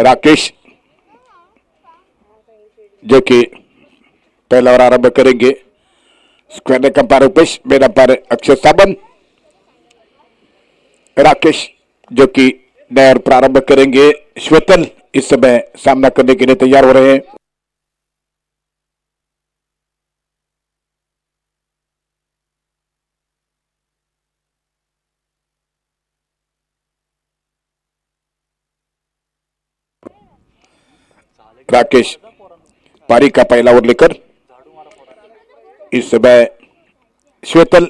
राकेश जो कि पहला ओवर आरंभ करेंगे। स्क्वायर कंपायर उपेश, मेरा अंपायर अक्षय साबन। राकेश जो कि नया प्रारंभ करेंगे। श्वेतल इस समय सामना करने के लिए तैयार हो रहे हैं। राकेश पारी का पहला ओवर लेकर इस समय श्वेतल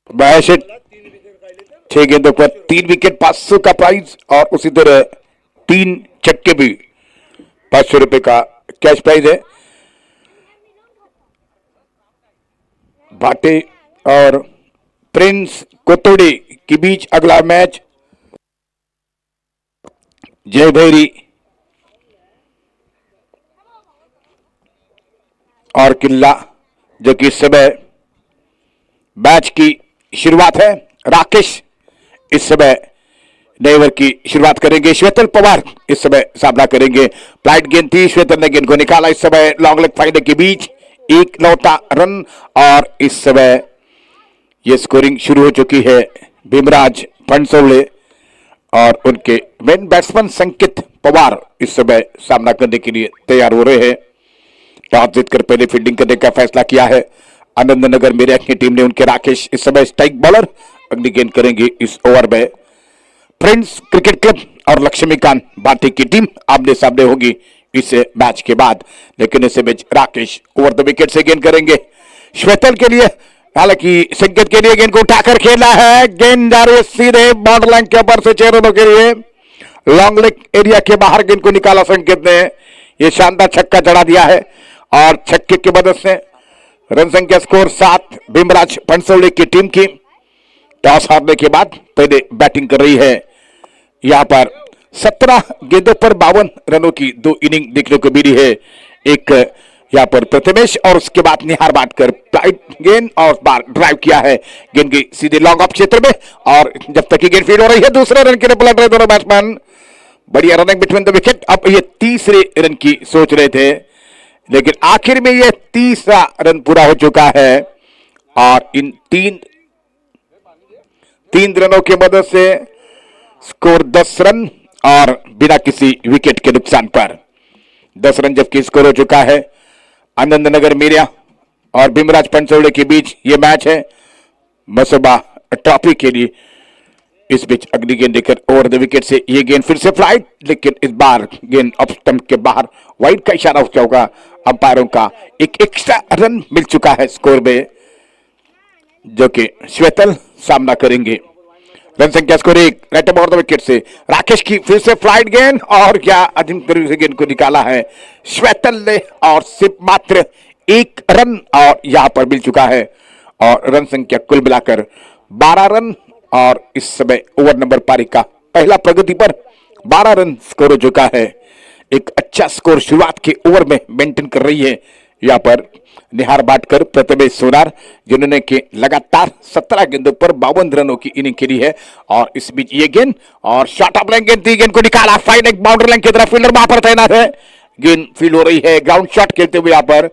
महेश 6 गेंदों पर 3 विकेट, 500 का प्राइज और उसी तरह 3 छक्के भी 500 रुपए का कैश प्राइज है। भाटे और प्रिंस कोतोड़ी के बीच अगला मैच। जय भैरी और किल्ला जो कि इस समय मैच की शुरुआत है। राकेश इस समय नए ओवर की शुरुआत करेंगे। श्वेतल पवार इस समय सामना करेंगे। फ्लाइट गेंद थी, श्वेतल ने गेंद को निकाला। इस समय लॉन्ग लेग फाइनल के बीच एक लौटा रन और इस समय यह स्कोरिंग शुरू हो चुकी है। भीमराज फणसौले और उनके मेन बैट्समैन संकित पवार इस समय सामना करने के लिए तैयार हो रहे हैं। टॉस जीतकर पहले फील्डिंग करने का फैसला किया है आनंद नगर मेरे की टीम ने। उनके राकेश इस समय स्ट्राइक बॉलर अगली गेंद करेंगे। इस ओवर में फ्रेंड्स क्रिकेट क्लब और लक्ष्मीकांत भाटी की टीम आमने सामने होगी इस मैच के बाद। लेकिन इस बीच राकेश ओवर द विकेट से गेंद करेंगे। श्वेतल के लिए हालांकि संकेत के लिए गेंद को उठाकर खेला है। गेंद जा रही है सीधे बॉर्डर लाइन के ऊपर से 6 रनों के लिए। लॉन्ग लेग एरिया के बाहर गेंद को निकाला संकेत ने। यह शानदार छक्का चढ़ा दिया है और छक्के की मदद से रन संख्या स्कोर 7 भीमराज फणसौले की टीम की। टॉस हारने के बाद पहले बैटिंग कर रही है। यहां पर 17 गेंदों पर 52 रनों की 2 इनिंग देखने को मिली है। एक यहां पर प्रथमेश और उसके बाद निहार बाटकर फ्लाइट गेंद और बार ड्राइव किया है। गेंद की सीधे लॉन्ग ऑफ क्षेत्र में और जब तक की गेंद फील्ड हो रही है दूसरे रन के लिए पलट रहे दोनों बैट्समैन। बढ़िया रनिंग बिटवीन द विकेट। अब ये तीसरे रन की सोच रहे थे लेकिन आखिर में यह तीसरा रन पूरा हो चुका है और इन तीन रनों की मदद से स्कोर 10 रन और बिना किसी विकेट के नुकसान पर 10 रन जबकि स्कोर हो चुका है। आनंद नगर मीरिया और भीमराज फणसौले के बीच यह मैच है मसोबा ट्रॉफी के लिए। इस बीच अगली गेंद देकर ओवर द विकेट से यह गेंद फिर से फ्लाइट, लेकिन इस बार गेंद ऑफ स्टंप के बाहर वाइड का इशारा हो चुका होगा अंपायरों का। एक एक्स्ट्रा रन मिल चुका है स्कोर में जो कि श्वेतल सामना करेंगे। रन संख्या score 1 right over the wicket से राकेश की फिर से फ्लाइट गेंद और क्या अजीम करीब से गेंद को निकाला है श्वेतल ने और सिर्फ मात्र 1 रन और यहां पर मिल चुका है और रन संख्या कुल मिलाकर 12 रन और इस समय ओवर नंबर पारी का पहला प्रगति पर 12 रन स्कोर हो चुका है। एक अच्छा स्कोर शुरुआत के ओवर में मेंटेन कर रही है यहां पर निहार बाटकर प्रथमेश सोनार जिन्होंने के लगातार 17 गेंदों पर 52 रनों की इनिंग खेली है। और इस बीच ये गेंद और शॉट ऑफ लाइन गेंद थी, गेंद को निकाला फाइन एक बाउंड्री लाइन की तरफ। फील्डर वहां पर तैनात है, गेंद फील्ड हो रही है ग्राउंड शॉट खेलते हुए यहां पर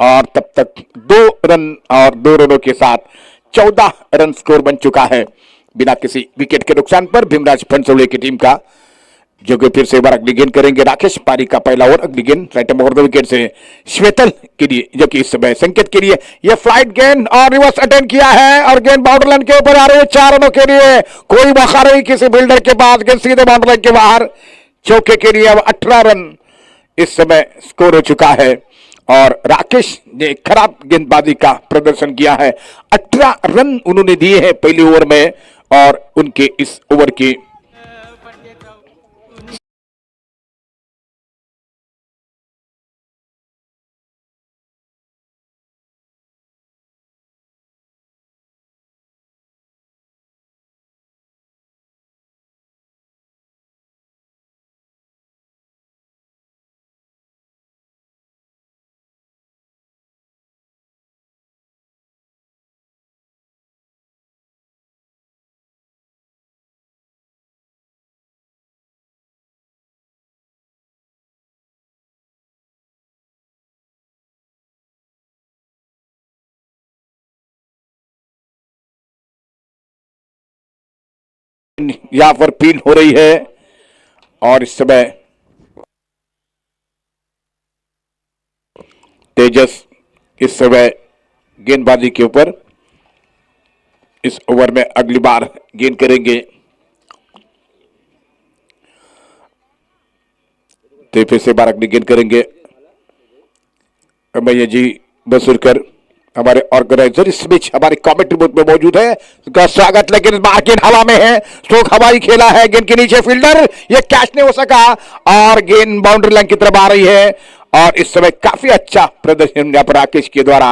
और तब तक 2 रन और 2 रनों के साथ 14 रन स्कोर बन चुका है बिना किसी विकेट के नुकसान पर भीमराज फणसौले की टीम का जो कि फिर से एक बार अगली गेंद करेंगे। राकेश पारी का पहला ओवर अगली गेंद राइट ओवर द विकेट से श्वेतल के लिए जो कि इस समय संकेत के लिए यह फ्लाइट गेंद और रिवर्स अटेंड किया है और गेंद बाउंड्री लाइन के ऊपर आ रही है 4 रनों के लिए। कोई मौका नहीं किसी फील्डर के पास, गेंद सीधे बाउंड्री लाइन के बाहर चौके के लिए। अब 18 रन इस समय स्कोर हो चुका है और राकेश ने खराब गेंदबाजी का प्रदर्शन किया है। 18 रन उन्होंने दिए हैं पहले ओवर में और उनके इस ओवर की यहां पर फील हो रही है और इस समय तेजस इस समय गेंदबाजी के ऊपर इस ओवर में अगली बार गेंद करेंगे। तो फिर से बार अगली गेंद करेंगे भैया जी बसुरकर हमारे ऑर्गेनाइजर इस बीच हमारे कमेंट्री बूथ में मौजूद है। उसका स्वागत। लेकिन इस बार गेंद हवा में है, स्ट्रोक हवाई खेला है, गेंद के नीचे फील्डर, ये कैच नहीं हो सका और गेंद बाउंड्री लाइन की तरफ आ रही है और इस समय काफी अच्छा प्रदर्शन यहां पर राकेश के द्वारा।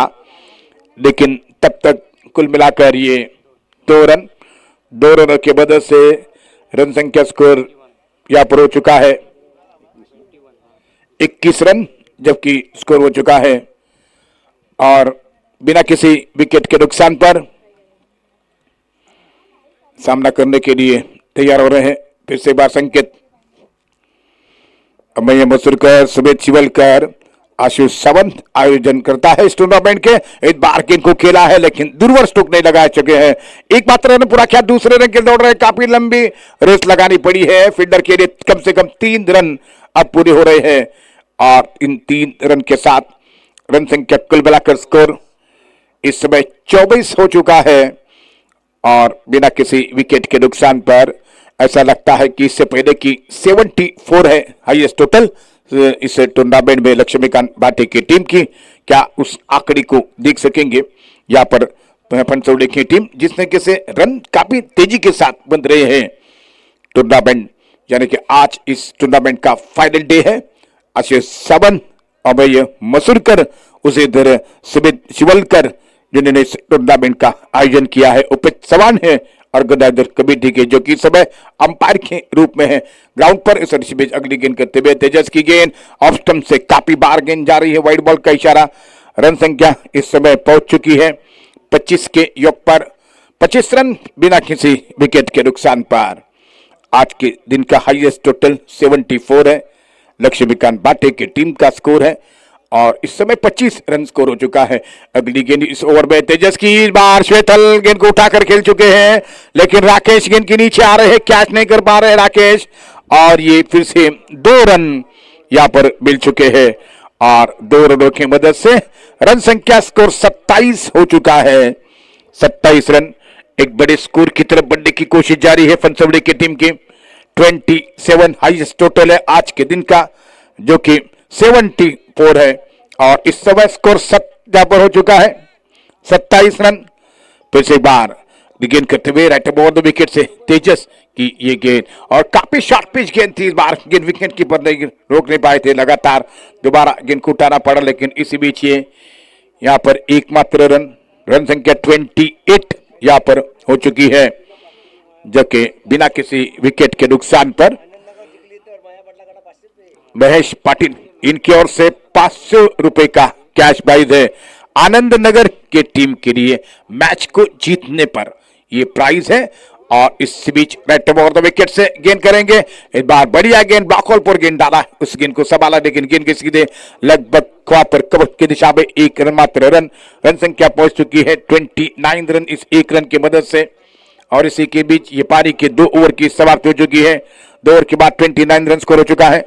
लेकिन तब तक कुल मिलाकर ये 2 रनों के मदद से रन संख्या स्कोर यहां पर हो चुका है 21 रन, जबकि स्कोर हो चुका है और बिना किसी विकेट के नुकसान पर सामना करने के लिए तैयार हो रहे हैं। फिर से एक बार संकेत अमैया मसूरकर, सुमित शिवलकर, आशीष सावंत आयोजन करता है इस टूर्नामेंट के। इस बार गेंद को खेला है लेकिन दूरवर स्ट्रोक नहीं लगा चुके हैं। एक मात्र रन पूरा किया, दूसरे रन के दौड़ रहे, काफी लंबी रेस लगानी पड़ी है फील्डर के लिए। कम से कम 3 रन अब पूरे हो रहे हैं और इन 3 रन के साथ रन संख्या कुल मिलाकर स्कोर इस समय 24 हो चुका है और बिना किसी विकेट के नुकसान पर ऐसा लगता है कि इससे पहले की 74 है हाईएस्ट टोटल इस टूर्नामेंट में लक्ष्मीकांत भाटी की टीम की। क्या उस आंकड़े को देख सकेंगे यहाँ पर पंचौड़ी की टीम, जिसने कि से रन काफी तेजी के साथ बन रहे हैं टूर्नामेंट, यानी कि आज इस टूर्नामेंट का फाइनल डे है। आशीष सावंत, अभय मसूरकर, उसे इधर सुमित शिवलकर जिन्होंने इस टूर्नामेंट का आयोजन किया है, उपित सवान है ऑर्गेनाइजर कमेटी के, जो कि इस समय अंपायर के रूप में है ग्राउंड पर। इस बीच अगली गेंद करते हुए तेजस की गेंद ऑफ स्टंप से काफी बार गेंद जा रही है, वाइड बॉल का इशारा। रन संख्या इस समय पहुंच चुकी है 25 के योग पर, 25 रन बिना किसी विकेट के नुकसान पर। आज के दिन का हाईएस्ट टोटल 74 है, लक्ष्मीकांत भाटे की टीम का स्कोर है और इस समय 25 रन स्कोर हो चुका है। अगली गेंद इस ओवर में तेजस की, इस बार श्वेतल गेंद को उठाकर खेल चुके हैं लेकिन राकेश गेंद के नीचे आ रहे हैं, कैच नहीं कर पा रहे राकेश और ये फिर से 2 रन यहां पर मिल चुके हैं और 2 रनों की मदद से रन संख्या स्कोर 27 हो चुका है। 27 रन एक बड़े स्कोर की तरफ बढ़ने की कोशिश जारी है फनसवड़ी की टीम की। 27 हाईएस्ट टोटल है आज के दिन का, जो कि 74 है और इस समय स्कोर पर हो चुका है 27 रन। फिर से एक बार गेंद करते हुए राइट ओवर द विकेट से तेजस की ये गेंद और काफी शॉर्ट पिच गेंद थी, इस बार गेंद विकेट कीपर नहीं रोक नहीं पाए थे, लगातार दोबारा गेंद को उठाना पड़ा। लेकिन इसी बीच ये यहाँ पर एकमात्र रन संख्या 28 यहाँ पर हो चुकी है, जबकि बिना किसी विकेट के नुकसान पर महेश पाटिल इनकी ओर से 500 रुपए का कैश प्राइज है। आनंद नगर के टीम के लिए मैच को जीतने पर यह प्राइज है और इस बीच राइट ओवर द विकेट से गेंद करेंगे। इस बार बढ़िया गेंद ब्लॉक पर गेंद डाला, उस गेंद को संभाला लेकिन गेंद के सीधे लगभग ख्वाब पर कवर की दिशा में 1 रन मात्र रन संख्या पहुंच चुकी है 29 रन इस 1 रन की मदद से। और इसी के बीच ये पारी के 2 ओवर की समाप्ति हो चुकी है। 2 ओवर के बाद 29 रन स्कोर हो चुका है।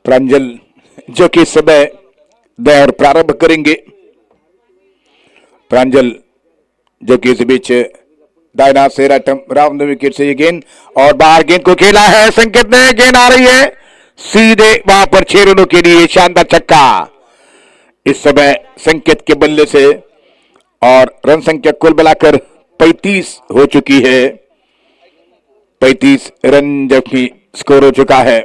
प्रांजल जो कि इस समय दौर प्रारंभ करेंगे, प्रांजल जो कि इस बीच दायना से राउंड विकेट से ये गेंद और बाहर गेंद को खेला है, संकेत ने गेंद आ रही है सीधे वहां पर 6 रनों के लिए शानदार छक्का इस समय संकेत के बल्ले से और रन संख्या कुल मिलाकर 35 हो चुकी है। 35 रन जबकि स्कोर हो चुका है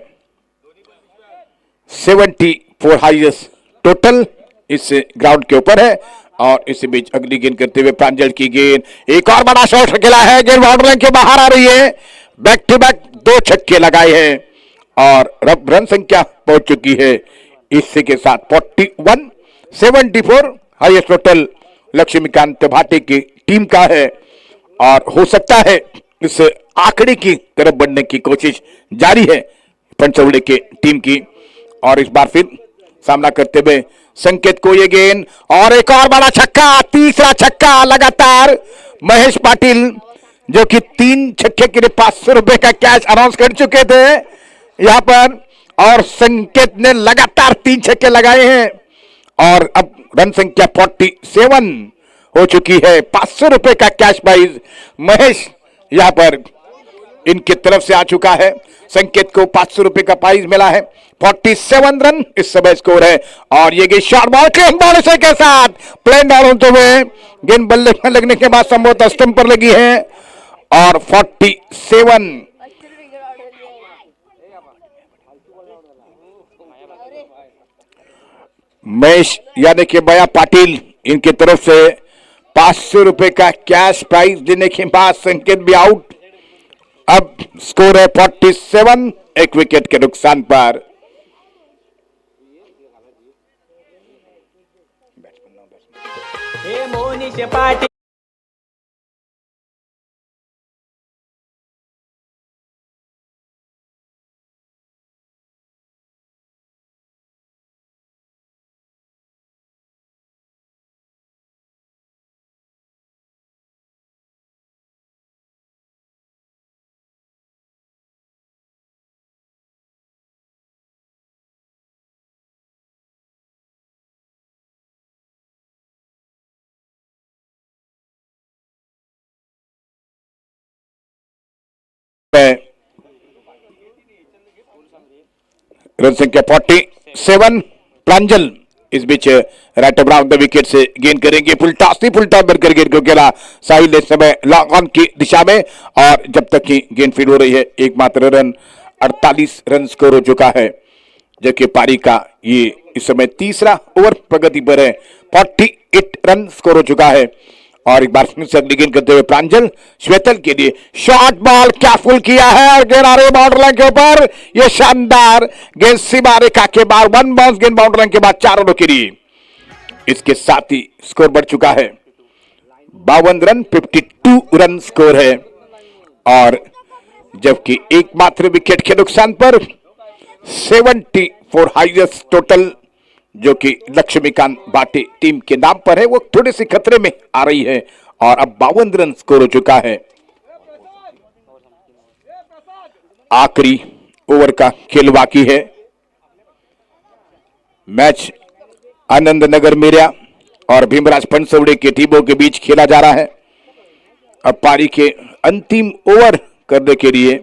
74 हाईएस्ट टोटल इस ग्राउंड के ऊपर है। और इसी बीच अगली गेंद करते हुए प्रांजल की गेंद, एक और बड़ा शॉट खेला है, गेंद बाउंड्री लाइन के बाहर आ रही है। बैक टू बैक 2 छक्के लगाए हैं और रन संख्या पहुंच चुकी है इसी के साथ 41-74 हाईएस्ट टोटल लक्ष्मीकांत भाटी की टीम का है। और हो सकता है इस आंकड़े की तरफ बढ़ने की कोशिश जारी है पंचौड़े के टीम की। और इस बार फिर सामना करते हुए संकेत को ये गेंद और एक और बड़ा छक्का, तीसरा छक्का लगातार महेश पाटिल जो कि 3 छक्के के लिए 500 रुपए का कैश अनाउंस कर चुके थे यहां पर। और संकेत ने लगातार 3 छक्के लगाए हैं और अब रन संख्या 47 हो चुकी है। 500 रुपए का कैश प्राइज महेश यहां पर इनकी तरफ से आ चुका है। संकेत को 500 रुपए का प्राइज मिला है। 47 रन इस समय स्कोर है। और ये गेंद शॉर्ट बॉल के साथ प्लेन डाउन होते हुए गेंद बल्ले में लगने के बाद संभवतः स्टंप पर लगी है और 47 महेश यानी कि बया पाटिल इनकी तरफ से 500 रुपए का कैश प्राइज देने के बाद संकेत भी आउट। अब स्कोर है 47 एक विकेट के नुकसान पर। मोनिश पाटिल रन संख्या 47 प्रांजल इस बीच राइट अराउंड द विकेट से गेंद करेंगे। फुलटा बनकर गेंद को खेला साहिल इस समय लॉन्ग ऑन की दिशा में और जब तक की गेंद फील्ड हो रही है एकमात्र रन 48 रन स्कोर हो चुका है जबकि पारी का ये इस समय तीसरा ओवर प्रगति पर है। 48 रन स्कोर हो चुका है। और एक बार फिर से अगली गेंद करते हुए प्रांजल श्वेतल के लिए शॉर्ट बॉल क्या फुल किया है और गेंद आ रही है बाउंड्री लाइन के ऊपर। यह शानदार गेंद सीमा रेखा के बाद 1 बाउंस गेंद बाउंड्री लाइन के बाद 4 रनों के लिए। इसके साथ ही स्कोर बढ़ चुका है 52 रन 52 रन स्कोर है। और जबकि एकमात्र विकेट के नुकसान पर 74 हाईएस्ट टोटल जो कि लक्ष्मीकांत भाटी टीम के नाम पर है वो थोड़ी सी खतरे में आ रही है। और अब 52 रन स्कोर हो चुका है। आखिरी ओवर का खेल बाकी है। मैच आनंद नगर मेरिया और भीमराज पंचौड़े के टीमों के बीच खेला जा रहा है। अब पारी के अंतिम ओवर करने के लिए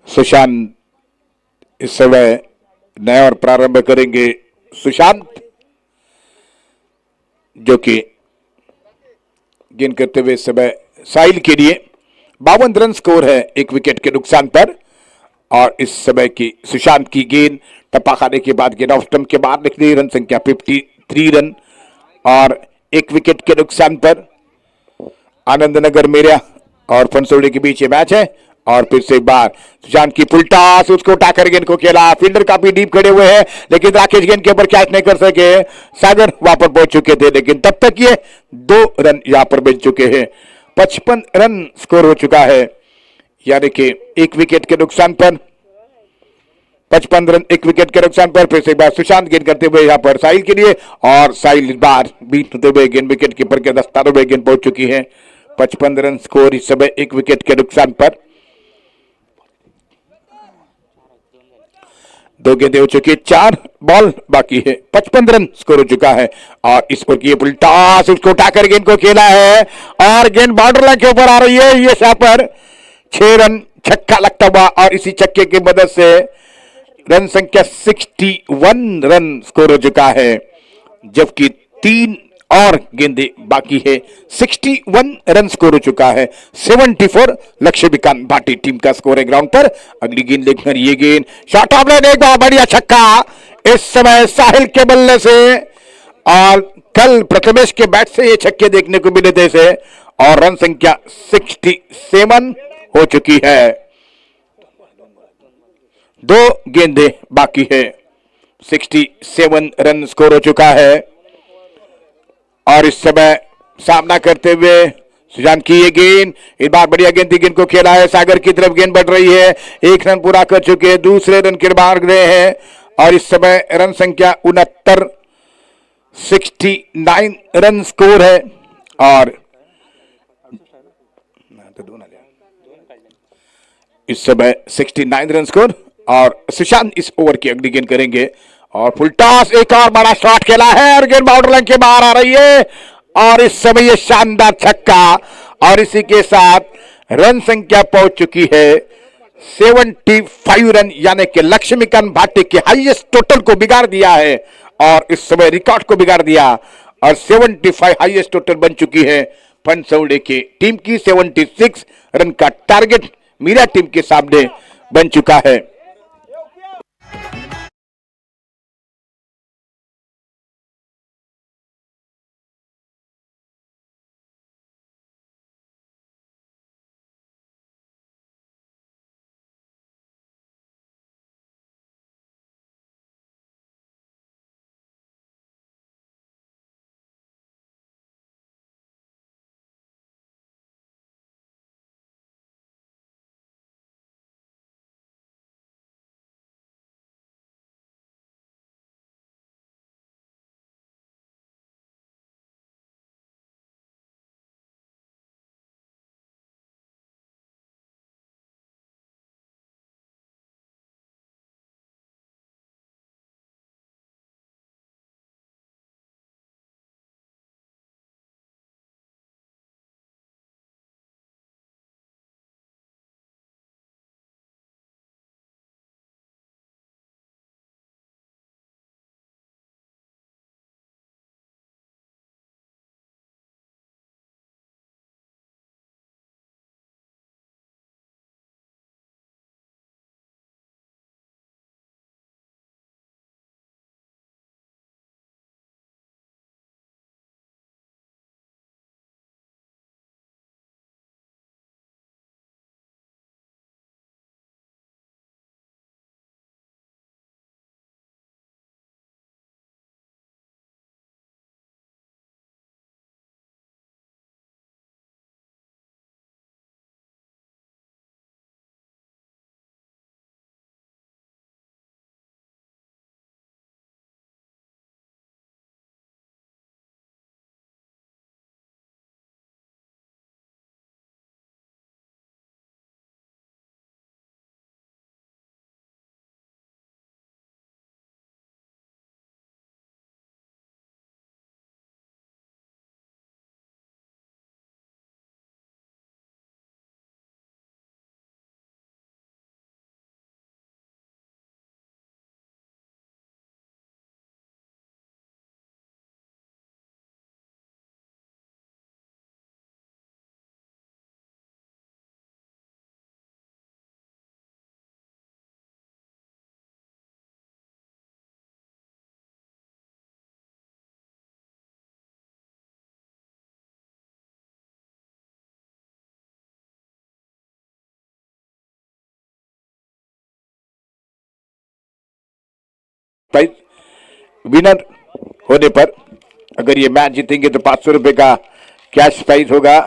सुशांत इस समय नया और प्रारंभ करेंगे। सुशांत जो कि गेंद करते हुए इस समय साहिल के लिए 52 रन स्कोर है 1 विकेट के नुकसान पर। और इस समय की सुशांत की गेंद टप्पा खाने के बाद गेंद ऑफ स्टंप के बाहर निकली। रन संख्या 53 रन और 1 विकेट के नुकसान पर। आनंद नगर मेरिया और पंचौड़े के बीच ये मैच है। और फिर से एक बार सुशांत की फुल टॉस उसको उठाकर गेंद को खेला। फील्डर काफी डीप खड़े हुए हैं लेकिन राकेश गेंद के ऊपर कैच नहीं कर सके। सागर वहां पर पहुंच चुके थे लेकिन तब तक ये 2 रन यहां पर मिल चुके हैं। 55 रन स्कोर हो चुका है यानी कि 1 विकेट के नुकसान पर 55 रन 1 विकेट के नुकसान पर। फिर से एक बार सुशांत गेंद करते हुए यहां पर साहिल के लिए और साहिल इस बार बीट होते हुए गेंद विकेट कीपर के दस्तारों में गेंद पहुंच चुकी है। 55 रन स्कोर इस समय 1 विकेट के नुकसान पर। दो गेंदें हो चुकी है, 4 बॉल बाकी है, 55 रन स्कोर हो चुका है। और इस पर की उल्टा उसको उठाकर गेंद को खेला है और गेंद बाउंड्री लाइन के ऊपर आ रही है। ये यहाँ पर 6 रन छक्का लगता हुआ और इसी छक्के की मदद से रन संख्या 61 रन स्कोर हो चुका है, जबकि 3 और गेंदे बाकी है। 61 रन स्कोर हो चुका है। 74 लक्ष्मीकांत भाटी टीम का स्कोर है ग्राउंड पर। अगली गेंद देखकर ये गेंद शॉर्ट ऑफ लाइन, एक बहुत बढ़िया छक्का इस समय साहिल के बल्ले से। और कल प्रथमेश के बैट से ये छक्के देखने को मिले थे से, और रन संख्या 67 हो चुकी है। 2 गेंदे बाकी है, 67 रन स्कोर हो चुका है। और इस समय सामना करते हुए सुजान की ये गेंद, इस बार बढ़िया गेंद को खेला है, सागर की तरफ गेंद बढ़ रही है। 1 रन पूरा कर चुके हैं, दूसरे रन के मार्ग रहे हैं। और इस समय रन संख्या 69, 69 रन स्कोर है। और इस समय 69 रन स्कोर। और सुशांत इस ओवर की अगली गेंद करेंगे और फुल टॉस, एक और बड़ा शॉट खेला है और गेंद बाउंड्री लाइन के बाहर आ रही है। और इस समय ये शानदार छक्का, और इसी के साथ रन संख्या पहुंच चुकी है 75 रन, यानी कि लक्ष्मीकांत भाटी के हाईएस्ट टोटल को बिगाड़ दिया है और इस समय रिकॉर्ड को बिगाड़ दिया। और 75 हाईएस्ट टोटल बन चुकी है फनसौड़े की टीम की। 76 रन का टारगेट मीरा टीम के सामने बन चुका है। विनर होने पर अगर ये मैच जीतेंगे तो 500 रुपए का कैश प्राइज होगा।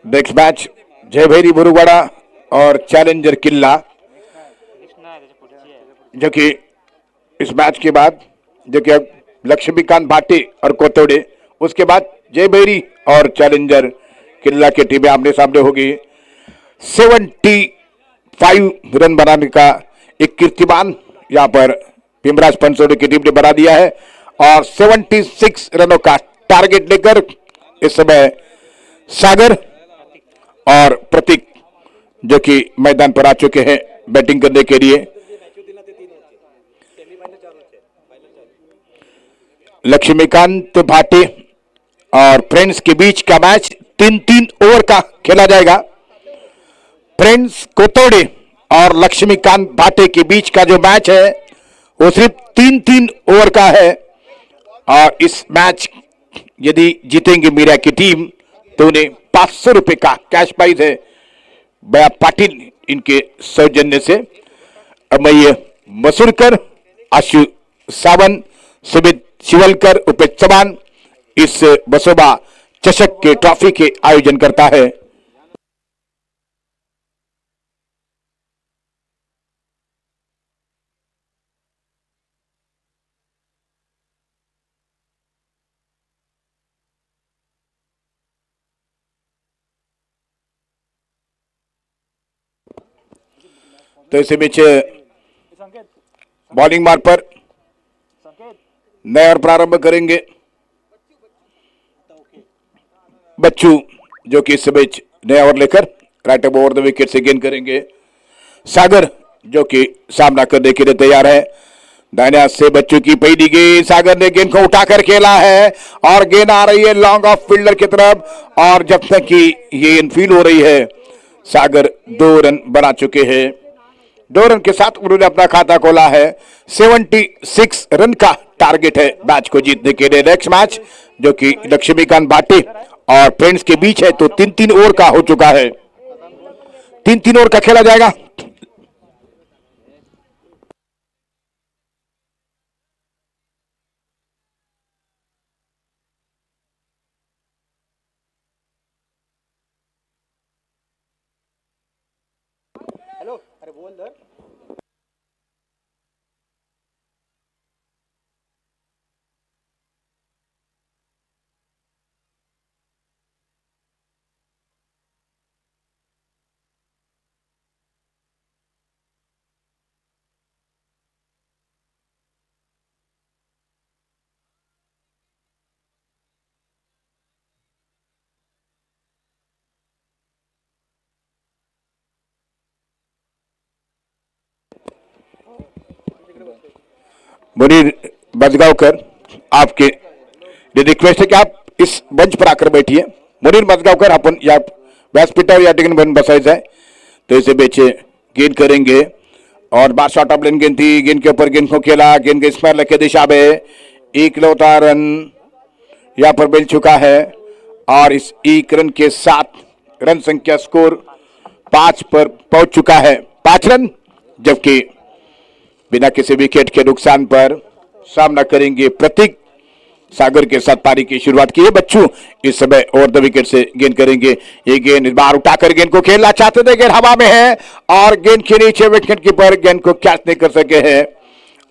नेक्स्ट मैच जयभैरी बुरुवाड़ा और चैलेंजर किल्ला, जो कि इस मैच के बाद जो कि लक्ष्मीकांत भाटी और कोतोड़े, उसके बाद जयभैरी और चैलेंजर किल्ला की टीमें आमने सामने होगी। 75 रन बनाने का एक कीर्तिमान यहाँ पर भीमराज पंसोड़ी की टीम ने बना दिया है और 76 रनों का टारगेट लेकर इस समय सागर और प्रतीक जो कि मैदान पर आ चुके हैं बैटिंग करने के लिए। लक्ष्मीकांत भाटी और फ्रेंड्स के बीच का मैच 3-3 ओवर का खेला जाएगा। फ्रेंड्स कोतोड़े और लक्ष्मीकांत भाटी के बीच का जो मैच है वो सिर्फ 3-3 ओवर का है और इस मैच यदि जीतेंगे मीरा की टीम तो उन्हें 500 रुपए का कैश प्राइज है बया पाटिल इनके सौजन्य से। अमय मसूरकर, आशु सावन, सुमित शिवलकर, उपेश चौहान इस बसोबा चषक के ट्रॉफी के आयोजन करता है। तो इसी बीच बॉलिंग मार्ग पर नया और प्रारंभ करेंगे बच्चू, जो कि इस बीच नया ओवर लेकर right up over the wicket से गेंद करेंगे। सागर जो कि सामना करने के लिए तैयार है। दाहिने हाथ से बच्चू की पहली गेंद, सागर ने गेंद को उठाकर खेला है और गेंद आ रही है लॉन्ग ऑफ फील्डर की तरफ और जब तक कि ये इनफील्ड हो रही है सागर 2 रन बना चुके हैं। 2 रन के साथ उन्होंने अपना खाता खोला है। 76 रन का टारगेट है मैच को जीतने के लिए। नेक्स्ट मैच जो कि लक्ष्मीकांत भाटी और फ्रेंड्स के बीच है तो 3-3 ओवर का हो चुका है। 3-3 ओवर का खेला जाएगा। हेलो, अरे बोल दर। मुनीर मजगांवकर, आपके रिक्वेस्ट है कि आप इस मंच पर आकर बैठिए। मुनीर मजगांवकर अपन या व्यासपीठावर या ठिकाणी बन बसायचं आहे। तो इसे बेच गेंद करेंगे और बार शॉट ऑफ लेन गेंद थी, गेंद के ऊपर गेंद को खेला, गेंद के स्क्वायर लेग की दिशा में इकलौता रन यहाँ पर मिल चुका है और इस 1 रन के साथ रन संख्या स्कोर 5 पर पहुंच चुका है। 5 रन, जबकि बिना किसी विकेट के नुकसान पर सामना करेंगे प्रतीक। सागर के साथ पारी की शुरुआत की है बच्चू, इस समय ओवर द विकेट से गेंद करेंगे। ये गेंद इस बार उठाकर गेंद को खेलना चाहते थे, गेंद हवा में है और गेंद के नीचे विकेट कीपर गेंद को कैच नहीं कर सके हैं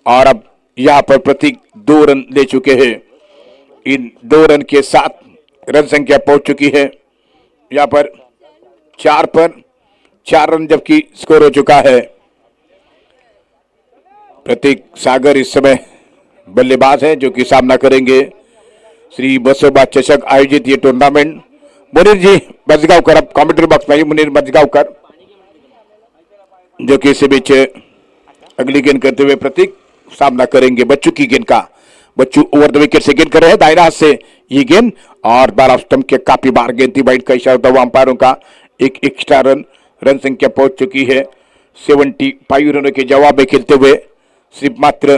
और अब यहां पर प्रतीक 2 रन ले चुके हैं। इन 2 रन के साथ रन संख्या पहुंच चुकी है यहां पर 4 पर 4 रन, जबकि स्कोर हो चुका है। प्रतीक सागर इस समय बल्लेबाज है जो कि सामना करेंगे श्री बसोबा चषक आयोजित ये टूर्नामेंट। मुनीर जी मजगांवकर अब कमेंट्री बॉक्स में, मुनीर मजगांवकर जो कि इसी बीच अगली गेंद करते हुए प्रतीक सामना करेंगे बच्चू की गेंद का। बच्चू ओवर द विकेट से गेंद कर रहे हैं, दाहिने हाथ से ये गेंद और बार स्टंप के काफी बार गेंद थी, वाइड का इशारा था अंपायरों का। एक एक्स्ट्रा रन, रन संख्या पहुंच चुकी है 75 रनों के जवाब में खेलते हुए सिर्फ मात्र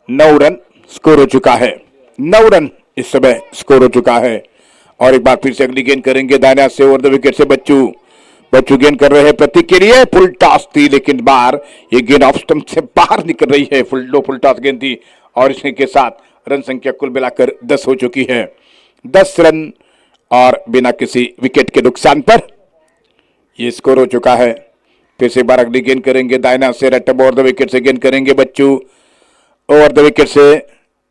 9 रन स्कोर हो चुका है। 9 रन इस समय स्कोर हो चुका है और एक बार फिर से अगली गेंद करेंगे दाहिने हाथ से ओवर द विकेट से बच्चू गेंद कर रहे हैं प्रतीक के लिए। फुल टॉस थी लेकिन बार ये गेंद ऑफ स्टंप से बाहर निकल रही है। फुल टॉस गेंद थी और इसके साथ रन संख्या कुल मिलाकर 10 हो चुकी है। 10 रन और बिना किसी विकेट के नुकसान पर ये स्कोर हो चुका है। फिर से बार अगली गेंद करेंगे दायना से, रैटम ओवर द विकेट से गेंद करेंगे बच्चू ओवर द विकेट से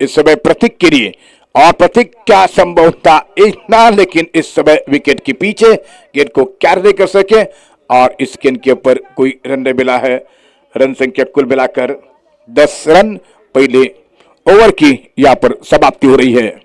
इस समय प्रतीक के लिए, और प्रतीक क्या संभव था इतना, लेकिन इस समय विकेट के पीछे गेंद को कैच नहीं कर सके और इस गेंद के ऊपर कोई रन नहीं मिला है। रन संख्या कुल मिलाकर 10 रन पहले ओवर की यहां पर समाप्ति हो रही है।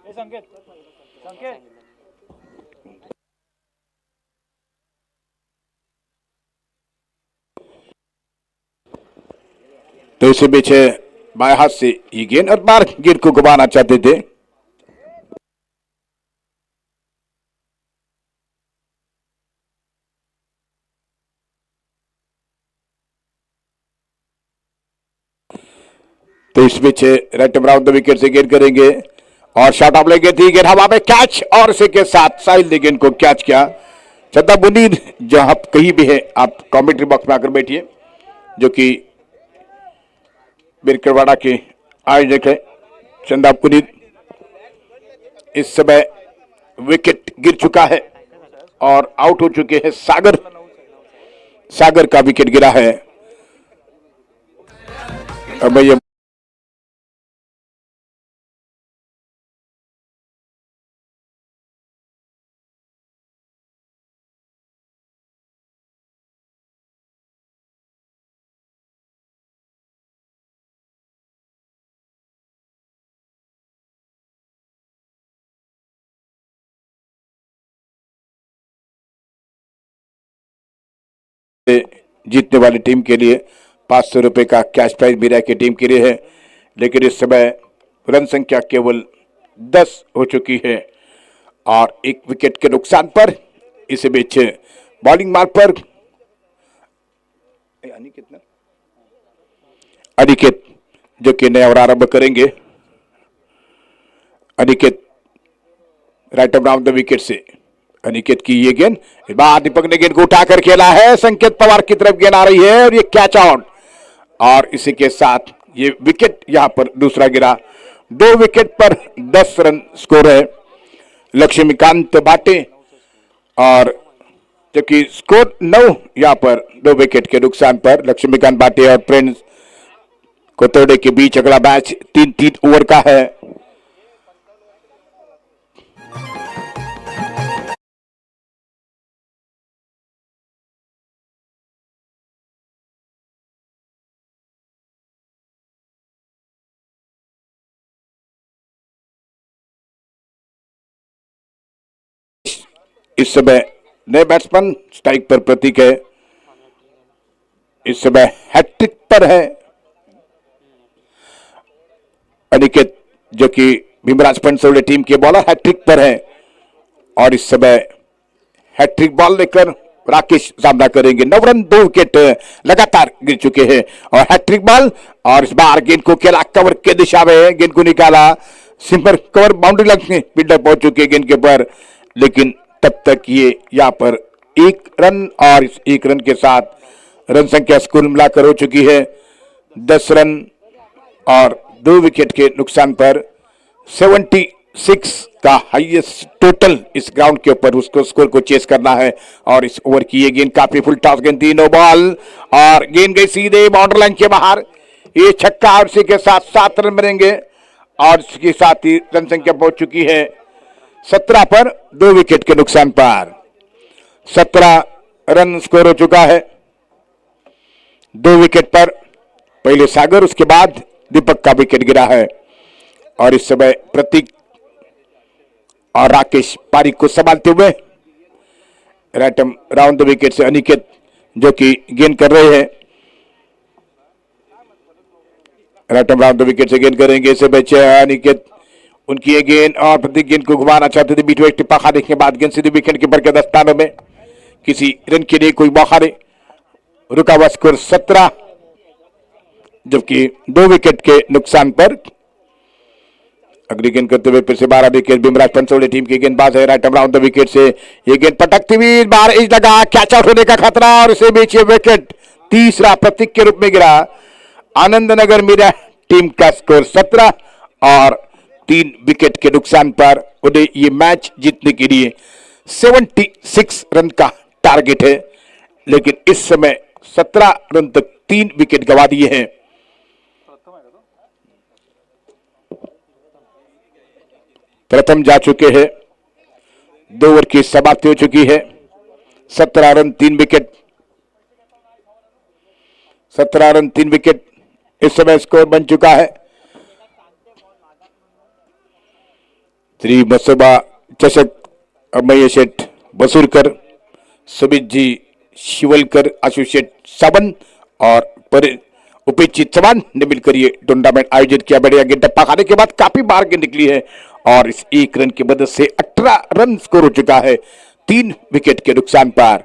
संकेत संकेत तो इसी बीच बाएं हाथ से ये गेंद और बार गेंद को घुमाना चाहते थे। तो इस बीच राइट अराउंड द विकेट से गेंद करेंगे और शॉट ऑफ लेंगे थी, गेंद हवा में कैच और इसी के साथ साहिल ने गेंद को कैच किया। चंदा मुनीर जहां कहीं भी है आप कमेंट्री बॉक्स में आकर बैठिए, जो कि बिरकरवाड़ा के आयोजक है चंदा मुनीर। इस समय विकेट गिर चुका है और आउट हो चुके हैं सागर, सागर का विकेट गिरा है। अब ये जीतने वाली टीम के लिए 500 रुपए का कैश प्राइज मीरा की टीम के लिए है, लेकिन इस समय रन संख्या केवल 10 हो चुकी है और एक विकेट के नुकसान पर इस बीच बॉलिंग मार्ग पर अनिकेत जो कि नया ओवर आरंभ करेंगे। Aniket right around the wicket से अनिकेत की ये गेंद, इस बार दीपक ने गेंद को उठाकर खेला है, संकेत पवार की तरफ गेंद आ रही है और ये कैच आउट और इसी के साथ ये विकेट यहां पर दूसरा गिरा। 2 विकेट पर 10 रन स्कोर है लक्ष्मीकांत बाटे, और जबकि स्कोर 9 यहां पर 2 विकेट के नुकसान पर लक्ष्मीकांत बाटे और प्रिंस कोतोड़े के बीच अगला मैच 3-3 ओवर का है। इस समय नए बैट्समैन स्ट्राइक पर प्रतीक है, इस समय हैट्रिक पर है अनिकेत जो कि भीमराज पंचोले टीम के बॉलर हैट्रिक पर है, और इस समय हैट्रिक बॉल लेकर राकेश सामना करेंगे। 9 रन 2 विकेट लगातार गिर चुके हैं और हैट्रिक बॉल, और इस बार गेंद को खेला कवर के दिशा में, गेंद को निकाला सिंपर कवर बाउंड्री लाइन बिल्डर पहुंच चुके गेंद के पर, लेकिन तब तक ये यहां पर 1 रन और इस 1 रन के साथ रन संख्या स्कोर मिलाकर हो चुकी है 10 रन और 2 विकेट के नुकसान पर 76 का हाईएस्ट टोटल इस ग्राउंड के ऊपर उसको स्कोर को चेस करना है। और इस ओवर की ये गेंद काफी फुल टॉस गेंद थी, नो बॉल और गेंद गई सीधे बाउंड्री लाइन के बाहर, ये छक्का और इसी के साथ 7 रन बनेंगे और इसके साथ ही रन संख्या पहुंच चुकी है 17 पर 2 विकेट के नुकसान पर 17 रन स्कोर हो चुका है 2 विकेट पर। पहले सागर, उसके बाद दीपक का विकेट गिरा है और इस समय प्रतीक और राकेश पारिक को संभालते हुए राइटम राउंड द विकेट से अनिकेत जो कि गेंद कर रहे हैं, राइटम राउंड द विकेट से गेंद करेंगे। इसे बचे अनिकेत उनकी ये गेंद और प्रतीक गेंद को घुमाना चाहते थे, बीच में एक टिप्पा खाने के बाद गेंद सीधे विकेट कीपर के दस्तानों में। किसी रन के लिए कोई मौका नहीं, रुका हुआ स्कोर 17, जबकि 2 विकेट के नुकसान पर अगली गेंद करते हुए फिर से 12 विकेट बिमराज पंचोली टीम की गेंदबाज है। राइट अराउंड द विकेट से ये गेंद पटकती हुई बाहर इस लगा, कैच आउट होने का खतरा और इसे बीच विकेट तीसरा प्रतीक के रूप में गिरा। आनंद नगर मीरा टीम का स्कोर 17 और 3 विकेट के नुकसान पर उन्हें ये मैच जीतने के लिए 76 रन का टारगेट है, लेकिन इस समय 17 रन तक 3 विकेट गंवा दिए हैं। प्रथम जा चुके हैं, 2 ओवर की समाप्ति हो चुकी है। 17 रन 3 विकेट, 17 रन 3 विकेट इस समय स्कोर बन चुका है। श्री मसोबा चषक अमय शेठ बसूरकर, सुमित जी शिवलकर, आशुष शेठ सावन और उपेक्षित चौहान ने मिलकर ये टूर्नामेंट आयोजित किया। बढ़िया गेंद टप्पा खाने के बाद काफी बाहर गेंद निकली है और इस 1 रन की मदद से 18 रन स्कोर हो चुका है 3 विकेट के नुकसान पर।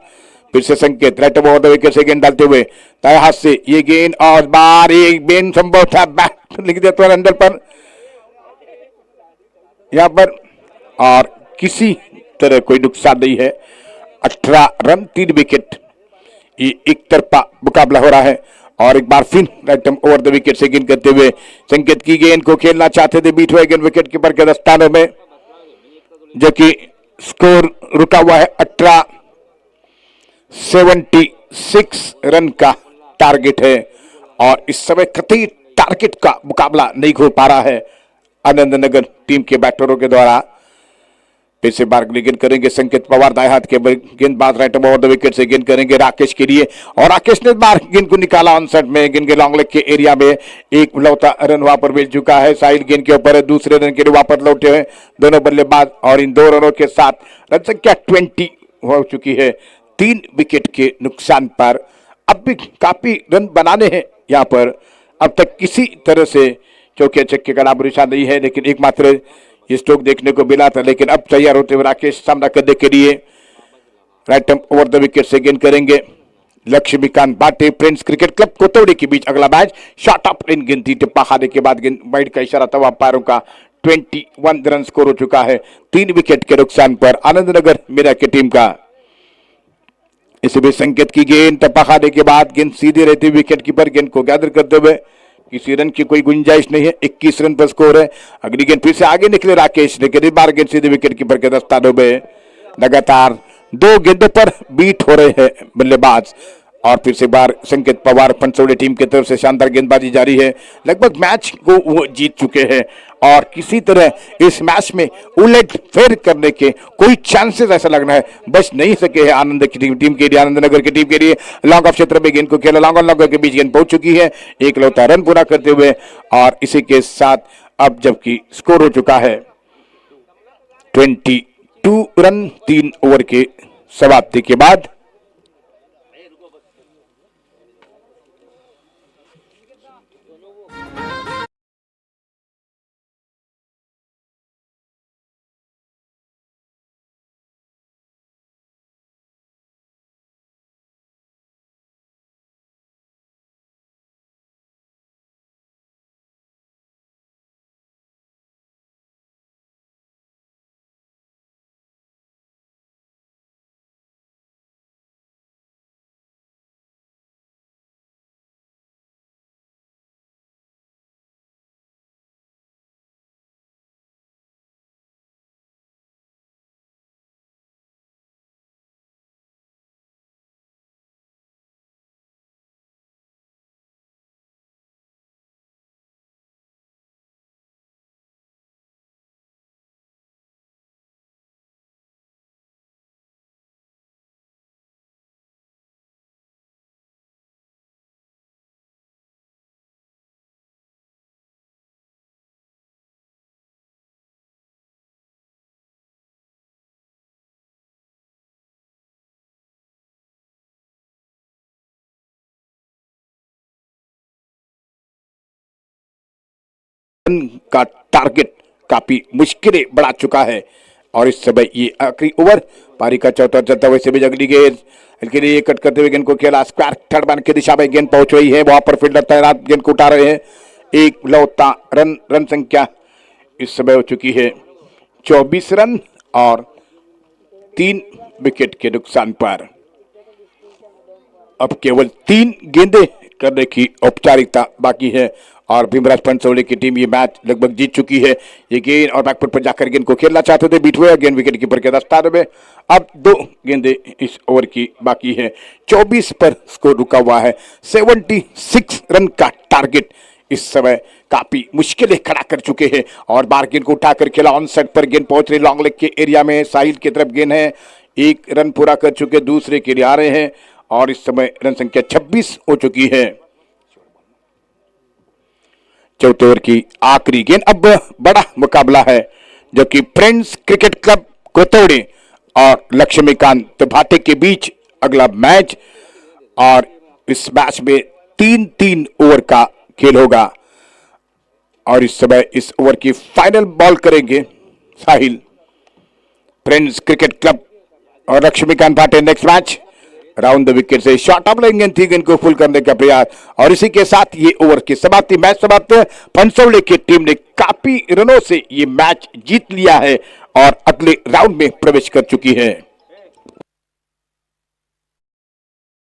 फिर से संकेत राइट ओवर द विकेट से गेंद डालते हुए दाएं हाथ से ये गेंद और बार एक गेंद संभव था, बैट लिख देते हैं अंदर पर यहां पर, और किसी तरह कोई नुकसान नहीं है। 18 रन 3 विकेट, ये एक तरफा मुकाबला हो रहा है। और एक बार फिर राइट ओवर द विकेट से गेंद करते हुए संकेत की गेंद को खेलना चाहते थे, बीट हुए गेंद विकेट कीपर के दस्तानों में, जो कि स्कोर रुका हुआ है 18। 76 रन का टारगेट है और इस समय कतई टारगेट का मुकाबला नहीं हो पा रहा है आनंद नगर टीम के बैटरों के द्वारा। फिर से बार गेंद करेंगे संकेत पवार, दाएं हाथ के गेंदबाज राइट ओवर द विकेट से गेंद करेंगे राकेश के लिए, और राकेश ने बार गेंद को निकाला ऑन साइड में, गेंद के लॉन्ग लेग के एरिया में एक लौता रन वहां पर मिल चुका है। साइड गेंद के ऊपर दूसरे रन के लिए वापस लौटे हैं दोनों बल्लेबाज और इन 2 रनों के साथ रन संख्या 20 हो चुकी है 3 विकेट के नुकसान पर। अब भी काफी रन बनाने हैं यहाँ पर, अब तक किसी तरह से चौके छक्के का नाम निशान नहीं है, लेकिन एकमात्र ये स्ट्रोक देखने को मिला था। लेकिन अब तैयार होते हुए राकेश सामना करने के लिए राइट ओवर द विकेट से गेंद करेंगे लक्ष्मीकांत बाटे, प्रिंस क्रिकेट क्लब कोतवाली के बीच अगला मैच। शॉट ऑफ इन गेंद थी, टिप्पा खाने के बाद गेंद वाइड का इशारा था अंपायरों का। 21 रन स्कोर हो चुका है 3 विकेट के नुकसान पर आनंद नगर मीरा की टीम का। इसी भी संकेत की गेंद टप्पा खाने के बाद गेंद सीधे रहती हुई विकेट कीपर गेंद को गैदर करते हुए, किसी रन की कोई गुंजाइश नहीं है, 21 रन पर स्कोर है। अगली गेंद फिर से आगे निकले राकेश, लेकिन इस बार गेंद सीधे विकेट कीपर के दस्तानों में। लगातार 2 गेंदों पर बीट हो रहे हैं बल्लेबाज, और फिर से बार संकेत पवार पंचोली टीम की तरफ से शानदार गेंदबाजी जारी है। लगभग मैच को वो जीत चुके हैं और किसी तरह इस मैच में उलट फेर करने के कोई चांसेस ऐसा लगना है बच नहीं सके हैं आनंद की टीम के लिए। आनंद नगर की टीम के लिए लॉन्ग ऑफ क्षेत्र में गेंद को खेला, लॉन्ग और लॉन्ग के बीच गेंद पहुंच चुकी है, एक लौता रन पूरा करते हुए, और इसी के साथ अब जबकि स्कोर हो चुका है 22 रन 3 ओवर के समाप्ति के बाद। का टारगेट काफी मुश्किलें बढ़ा चुका है। और इस समय ये आखिरी ओवर पारी का चौथा चलता हुआ से भी अगली गेंद के लिए कट करते हुए गेंद को खेला स्क्वायर थर्ड मैन की दिशा में गेंद पहुंच रही है, वहां पर फील्डर तैनात गेंद को उठा रहे हैं। एक लौता रन संख्या इस समय हो चुकी है 24 रन और 3 विकेट के नुकसान पर। अब केवल 3 गेंदें करने की औपचारिकता बाकी है और भीमराज पंचौली की टीम ये मैच लगभग जीत चुकी है। ये गेंद और बैकफुट पर जाकर गेंद को खेलना चाहते थे, बीट हुए गेंद विकेट कीपर के दस्ताने में। अब 2 गेंदें इस ओवर की बाकी है, 24 पर स्कोर रुका हुआ है। 76 रन का टारगेट इस समय काफी मुश्किलें खड़ा कर चुके हैं और बार गेंद को उठाकर खेला ऑन साइड पर गेंद पहुंच रही लॉन्ग लेग के एरिया में, साहिल की तरफ गेंद है, 1 रन पूरा कर चुके, दूसरे के लिए आ रहे हैं और इस समय रन संख्या 26 हो चुकी है। चौथे ओवर की आखिरी गेंद, अब बड़ा मुकाबला है जो कि फ्रेंड्स क्रिकेट क्लब कोतौड़ी और लक्ष्मीकांत भाटे के बीच अगला मैच और इस मैच में 3-3 ओवर का खेल होगा और इस समय इस ओवर की फाइनल बॉल करेंगे साहिल। फ्रेंड्स क्रिकेट क्लब और लक्ष्मीकांत भाटे next match round the wicket से शॉर्ट ऑफ लेंगे, थी गेंद को फुल करने का प्रयास और इसी के साथ ये ओवर की समाप्ति, मैच समाप्त। पंचौली की टीम ने काफी रनों से ये मैच जीत लिया है और अगले राउंड में प्रवेश कर चुकी है।